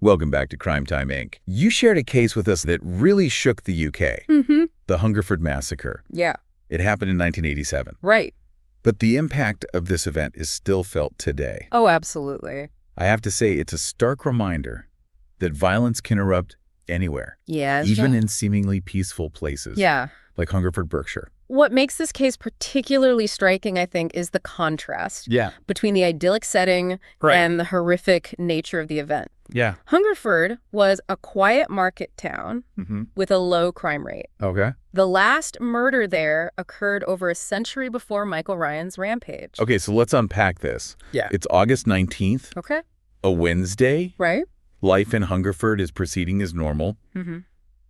Welcome back to Crimetime, Inc. You shared a case with us that really shook the UK. The Hungerford Massacre. Yeah. It happened in 1987. Right. But the impact of this event is still felt today. Oh, absolutely. I have to say, it's a stark reminder that violence can erupt anywhere. Yeah. Even in seemingly peaceful places. Yeah. Like Hungerford, Berkshire. What makes this case particularly striking, I think, is the contrast between the idyllic setting and the horrific nature of the event. Yeah. Hungerford was a quiet market town with a low crime rate. Okay. The last murder there occurred over a century before Michael Ryan's Rampage. Okay, so let's unpack this. Yeah. It's August 19th, Okay. a Wednesday. Right. Life in Hungerford is proceeding as normal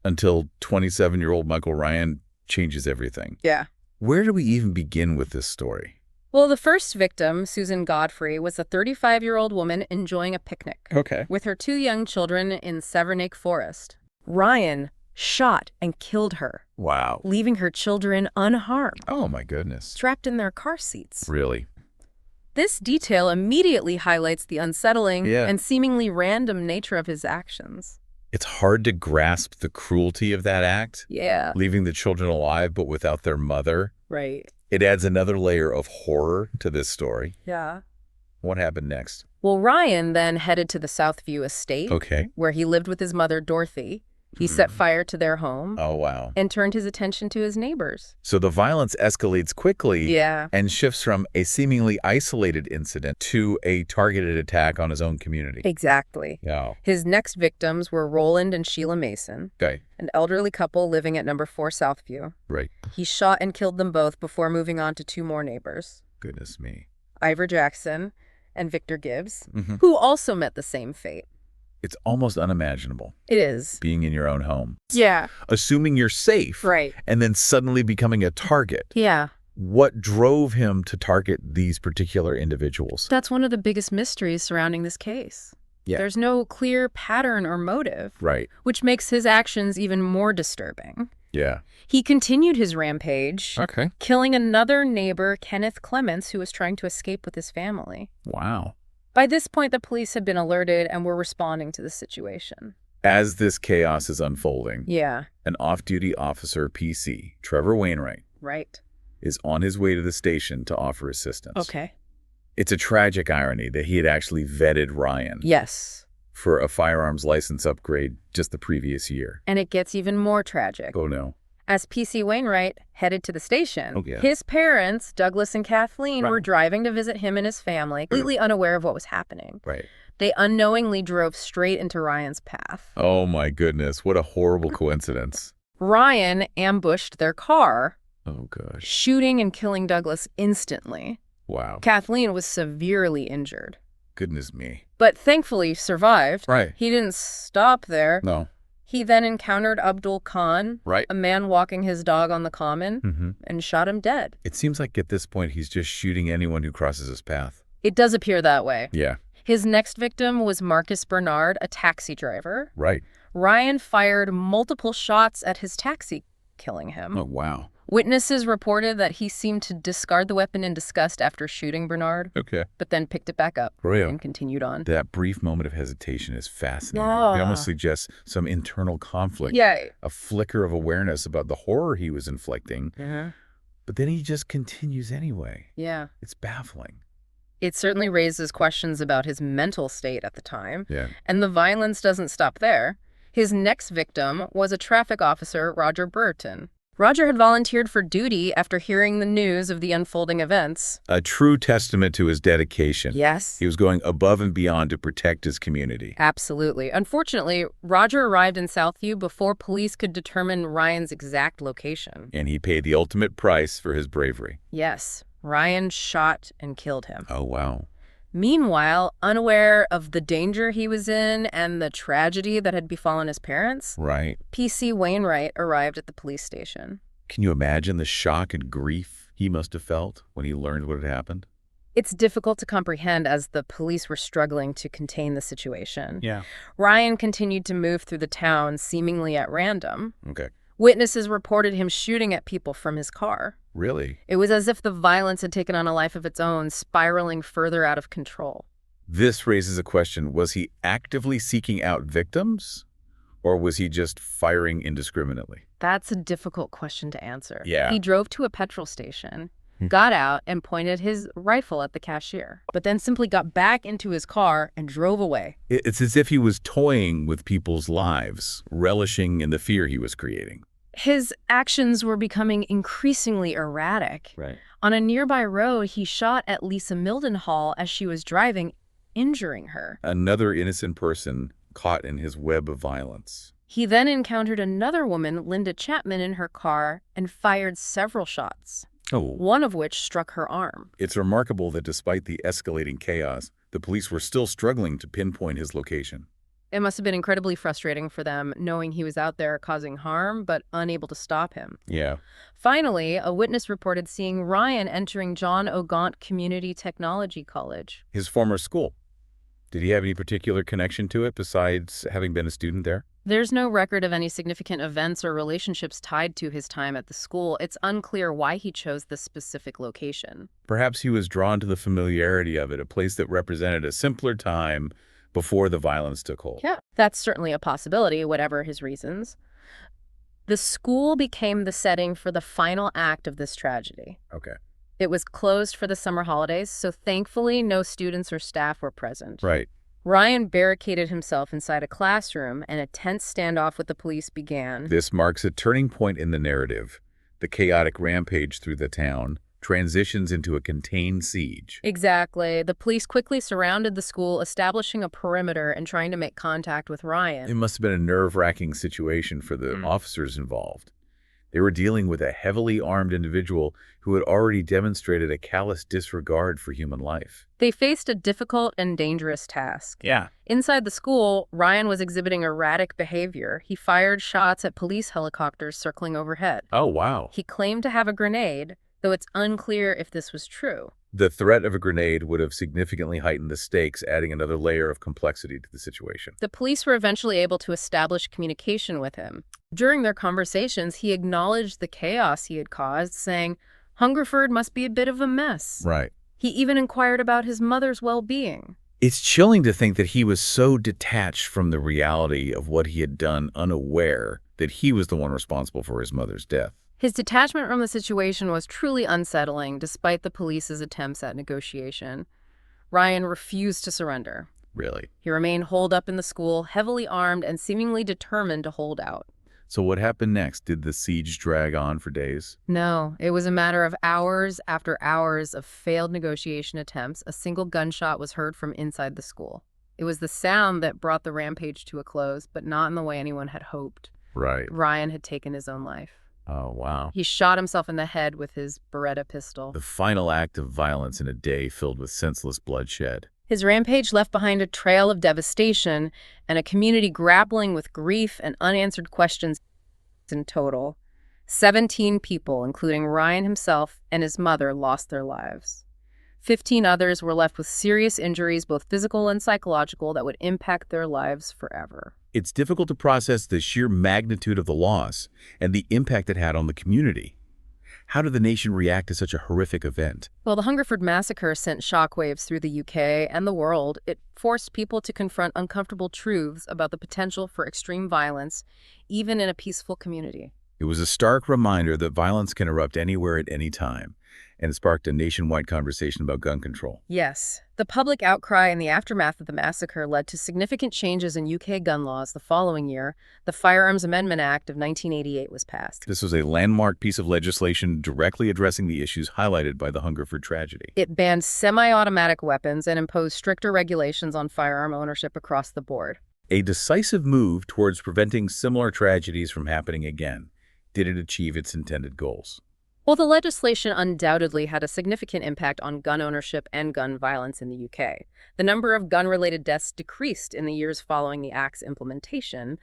until 27-year-old Michael Ryan changes everything. Yeah. Where do we even begin with this story? Well, the first victim, Susan Godfrey, was a 35-year-old woman enjoying a picnic with her 2 young children in Severnake Forest. Ryan shot and killed her. Wow. Leaving her children unharmed, Oh, my goodness. trapped in their car seats. Really? This detail immediately highlights the unsettling and seemingly random nature of his actions. It's hard to grasp the cruelty of that act. Yeah. Leaving the children alive but without their mother. Right. It adds another layer of horror to this story. Yeah. What happened next? Well, Ryan then headed to the Southview estate, where he lived with his mother, Dorothy. He set fire to their home. Oh, wow. And turned his attention to his neighbors. So the violence escalates quickly and shifts from a seemingly isolated incident to a targeted attack on his own community. Exactly. Yeah. His next victims were Roland and Sheila Mason, an elderly couple living at number 4 Southview. Right. He shot and killed them both before moving on to 2 more neighbors, Goodness me. Ivor Jackson and Victor Gibbs, who also met the same fate. It's almost unimaginable. It is. Being in your own home. Yeah. Assuming you're safe. Right. And then suddenly becoming a target. Yeah. What drove him to target these particular individuals? That's one of the biggest mysteries surrounding this case. Yeah. There's no clear pattern or motive. Right. Which makes his actions even more disturbing. Yeah. He continued his rampage, killing another neighbor, Kenneth Clements, who was trying to escape with his family. Wow. By this point, the police had been alerted and were responding to the situation. As this chaos is unfolding, an off-duty officer, PC, Trevor Wainwright, is on his way to the station to offer assistance. Okay. It's a tragic irony that he had actually vetted Ryan. Yes. For a firearms license upgrade just the previous year. And it gets even more tragic. Oh, no. As PC Wainwright headed to the station, his parents, Douglas and Kathleen, were driving to visit him and his family, completely unaware of what was happening. They unknowingly drove straight into Ryan's path. Oh, my goodness. What a horrible coincidence. Ryan ambushed their car, oh, gosh, shooting and killing Douglas instantly. Wow. Kathleen was severely injured. Goodness me. But thankfully survived. Right. He didn't stop there. No. He then encountered Abdul Khan, a man walking his dog on the common, and shot him dead. It seems like at this point he's just shooting anyone who crosses his path. It does appear that way. Yeah. His next victim was Marcus Bernard, a taxi driver. Right. Ryan fired multiple shots at his taxi, killing him. Oh, wow. Witnesses reported that he seemed to discard the weapon in disgust after shooting Bernard. But then picked it back up and continued on. That brief moment of hesitation is fascinating. It almost suggests some internal conflict. A flicker of awareness about the horror he was inflicting. But then he just continues anyway. It's baffling. It certainly raises questions about his mental state at the time. And the violence doesn't stop there. His next victim was a traffic officer, Roger Burton. Roger had volunteered for duty after hearing the news of the unfolding events. A true testament to his dedication. Yes. He was going above and beyond to protect his community. Absolutely. Unfortunately, Roger arrived in Southview before police could determine Ryan's exact location. And he paid the ultimate price for his bravery. Yes. Ryan shot and killed him. Oh, wow. Meanwhile, unaware of the danger he was in and the tragedy that had befallen his parents, PC Wainwright arrived at the police station. Can you imagine the shock and grief he must have felt when he learned what had happened? It's difficult to comprehend as the police were struggling to contain the situation. Ryan continued to move through the town seemingly at random. Witnesses reported him shooting at people from his car. Really? It was as if the violence had taken on a life of its own, spiraling further out of control. This raises a question. Was he actively seeking out victims, or was he just firing indiscriminately? That's a difficult question to answer. Yeah. He drove to a petrol station, got out, and pointed his rifle at the cashier, but then simply got back into his car and drove away. It's as if he was toying with people's lives, relishing in the fear he was creating. His actions were becoming increasingly erratic. Right. On a nearby road, he shot at Lisa Mildenhall as she was driving, injuring her. Another innocent person caught in his web of violence. He then encountered another woman, Linda Chapman, in her car and fired several shots, one of which struck her arm. It's remarkable that despite the escalating chaos, the police were still struggling to pinpoint his location. It must have been incredibly frustrating for them, knowing he was out there causing harm, but unable to stop him. Yeah. Finally, a witness reported seeing Ryan entering John O'Gaunt Community Technology College. His former school. Did he have any particular connection to it besides having been a student there? There's no record of any significant events or relationships tied to his time at the school. It's unclear why he chose this specific location. Perhaps he was drawn to the familiarity of it, a place that represented a simpler time before the violence took hold. Yeah, that's certainly a possibility, whatever his reasons. The school became the setting for the final act of this tragedy. Okay. It was closed for the summer holidays, so thankfully no students or staff were present. Right. Ryan barricaded himself inside a classroom, and a tense standoff with the police began. This marks a turning point in the narrative. The chaotic rampage through the town transitions into a contained siege. Exactly. The police quickly surrounded the school, establishing a perimeter and trying to make contact with Ryan. It must have been a nerve-wracking situation for the officers involved. They were dealing with a heavily armed individual who had already demonstrated a callous disregard for human life. They faced a difficult and dangerous task. Yeah. Inside the school, Ryan was exhibiting erratic behavior. He fired shots at police helicopters circling overhead. Oh, wow. He claimed to have a grenade, though it's unclear if this was true. The threat of a grenade would have significantly heightened the stakes, adding another layer of complexity to the situation. The police were eventually able to establish communication with him. During their conversations, he acknowledged the chaos he had caused, saying, "Hungerford must be a bit of a mess." Right. He even inquired about his mother's well-being. It's chilling to think that he was so detached from the reality of what he had done, unaware that he was the one responsible for his mother's death. His detachment from the situation was truly unsettling, despite the police's attempts at negotiation. Ryan refused to surrender. Really? He remained holed up in the school, heavily armed and seemingly determined to hold out. So what happened next? Did the siege drag on for days? No, it was a matter of hours after hours of failed negotiation attempts. A single gunshot was heard from inside the school. It was the sound that brought the rampage to a close, but not in the way anyone had hoped. Right. Ryan had taken his own life. Oh, wow. He shot himself in the head with his Beretta pistol. The final act of violence in a day filled with senseless bloodshed. His rampage left behind a trail of devastation and a community grappling with grief and unanswered questions. In total, 17 people, including Ryan himself and his mother, lost their lives. 15 others were left with serious injuries, both physical and psychological, that would impact their lives forever. It's difficult to process the sheer magnitude of the loss and the impact it had on the community. How did the nation react to such a horrific event? Well, the Hungerford Massacre sent shockwaves through the UK and the world. It forced people to confront uncomfortable truths about the potential for extreme violence, even in a peaceful community. It was a stark reminder that violence can erupt anywhere at any time, and sparked a nationwide conversation about gun control. Yes. The public outcry in the aftermath of the massacre led to significant changes in UK gun laws. The following year, the Firearms Amendment Act of 1988 was passed. This was a landmark piece of legislation directly addressing the issues highlighted by the Hungerford tragedy. It banned semi-automatic weapons and imposed stricter regulations on firearm ownership across the board. A decisive move towards preventing similar tragedies from happening again. Did it achieve its intended goals? Well, the legislation undoubtedly had a significant impact on gun ownership and gun violence in the UK. The number of gun-related deaths decreased in the years following the Act's implementation,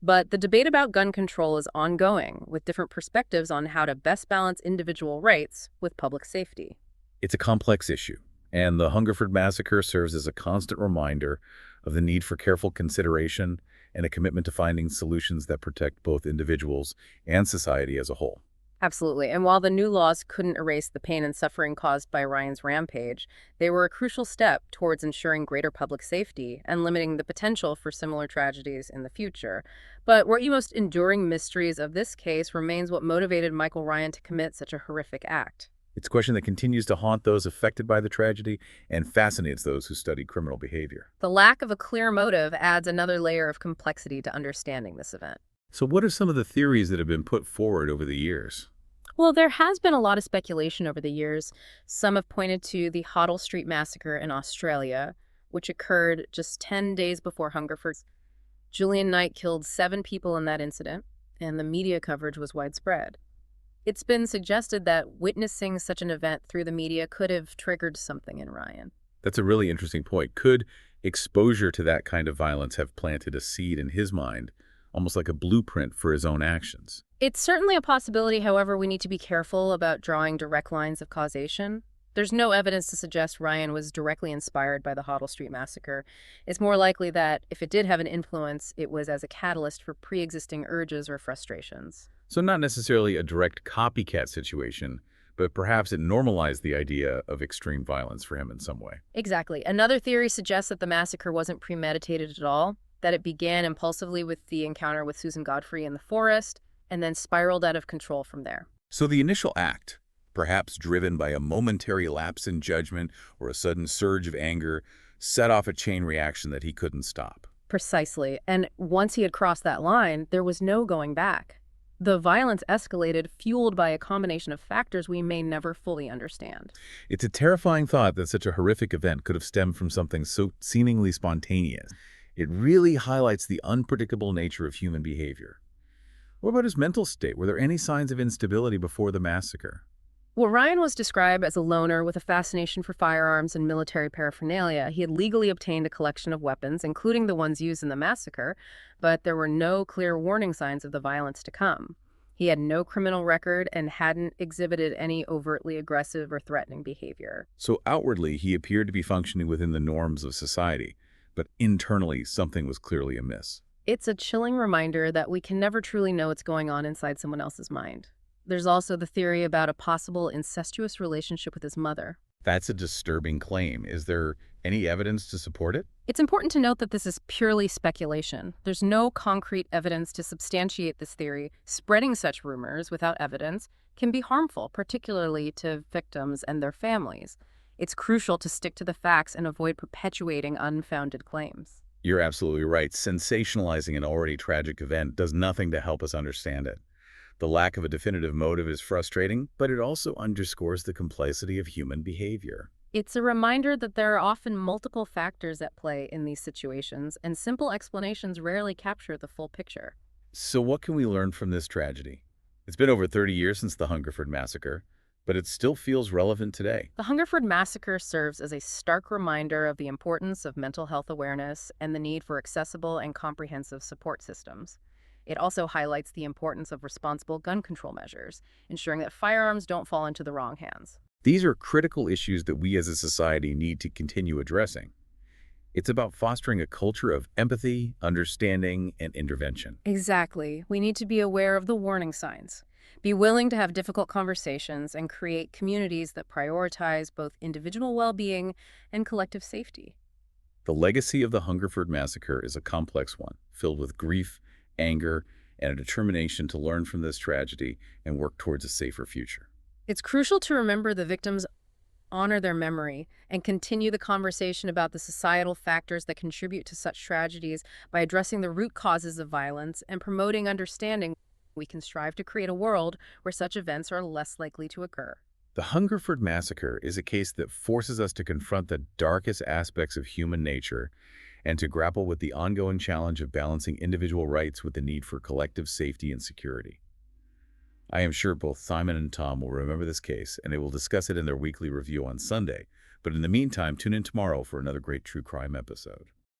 but the debate about gun control is ongoing, with different perspectives on how to best balance individual rights with public safety. It's a complex issue, and the Hungerford Massacre serves as a constant reminder of the need for careful consideration and a commitment to finding solutions that protect both individuals and society as a whole. Absolutely. And while the new laws couldn't erase the pain and suffering caused by Ryan's rampage, they were a crucial step towards ensuring greater public safety and limiting the potential for similar tragedies in the future. But one of the most enduring mysteries of this case remains what motivated Michael Ryan to commit such a horrific act. It's a question that continues to haunt those affected by the tragedy and fascinates those who study criminal behavior. The lack of a clear motive adds another layer of complexity to understanding this event. So what are some of the theories that have been put forward over the years? Well, there has been a lot of speculation over the years. Some have pointed to the Hoddle Street Massacre in Australia, which occurred just 10 days before Hungerford. Julian Knight killed 7 people in that incident, and the media coverage was widespread. It's been suggested that witnessing such an event through the media could have triggered something in Ryan. That's a really interesting point. Could exposure to that kind of violence have planted a seed in his mind, almost like a blueprint for his own actions? It's certainly a possibility. However, we need to be careful about drawing direct lines of causation. There's no evidence to suggest Ryan was directly inspired by the Hoddle Street Massacre. It's more likely that if it did have an influence, it was as a catalyst for pre-existing urges or frustrations. So not necessarily a direct copycat situation, but perhaps it normalized the idea of extreme violence for him in some way. Exactly. Another theory suggests that the massacre wasn't premeditated at all, that it began impulsively with the encounter with Susan Godfrey in the forest, and then spiraled out of control from there. So the initial act, perhaps driven by a momentary lapse in judgment or a sudden surge of anger, set off a chain reaction that he couldn't stop. Precisely. And once he had crossed that line, there was no going back. The violence escalated, fueled by a combination of factors we may never fully understand. It's a terrifying thought that such a horrific event could have stemmed from something so seemingly spontaneous. It really highlights the unpredictable nature of human behavior. What about his mental state? Were there any signs of instability before the massacre? Well, Ryan was described as a loner with a fascination for firearms and military paraphernalia. He had legally obtained a collection of weapons, including the ones used in the massacre, but there were no clear warning signs of the violence to come. He had no criminal record and hadn't exhibited any overtly aggressive or threatening behavior. So outwardly, he appeared to be functioning within the norms of society, but internally, something was clearly amiss. It's a chilling reminder that we can never truly know what's going on inside someone else's mind. There's also the theory about a possible incestuous relationship with his mother. That's a disturbing claim. Is there any evidence to support it? It's important to note that this is purely speculation. There's no concrete evidence to substantiate this theory. Spreading such rumors without evidence can be harmful, particularly to victims and their families. It's crucial to stick to the facts and avoid perpetuating unfounded claims. You're absolutely right. Sensationalizing an already tragic event does nothing to help us understand it. The lack of a definitive motive is frustrating, but it also underscores the complexity of human behavior. It's a reminder that there are often multiple factors at play in these situations, and simple explanations rarely capture the full picture. So what can we learn from this tragedy? It's been over 30 years since the Hungerford Massacre, but it still feels relevant today. The Hungerford Massacre serves as a stark reminder of the importance of mental health awareness and the need for accessible and comprehensive support systems. It also highlights the importance of responsible gun control measures, ensuring that firearms don't fall into the wrong hands. These are critical issues that we as a society need to continue addressing. It's about fostering a culture of empathy, understanding, and intervention. Exactly. We need to be aware of the warning signs, be willing to have difficult conversations, and create communities that prioritize both individual well-being and collective safety. The legacy of the Hungerford Massacre is a complex one, filled with grief, anger, and a determination to learn from this tragedy and work towards a safer future. It's crucial to remember the victims, honor their memory, and continue the conversation about the societal factors that contribute to such tragedies by addressing the root causes of violence and promoting understanding. We can strive to create a world where such events are less likely to occur. The Hungerford Massacre is a case that forces us to confront the darkest aspects of human nature and to grapple with the ongoing challenge of balancing individual rights with the need for collective safety and security. I am sure both Simon and Tom will remember this case, and they will discuss it in their weekly review on Sunday. But in the meantime, tune in tomorrow for another great true crime episode.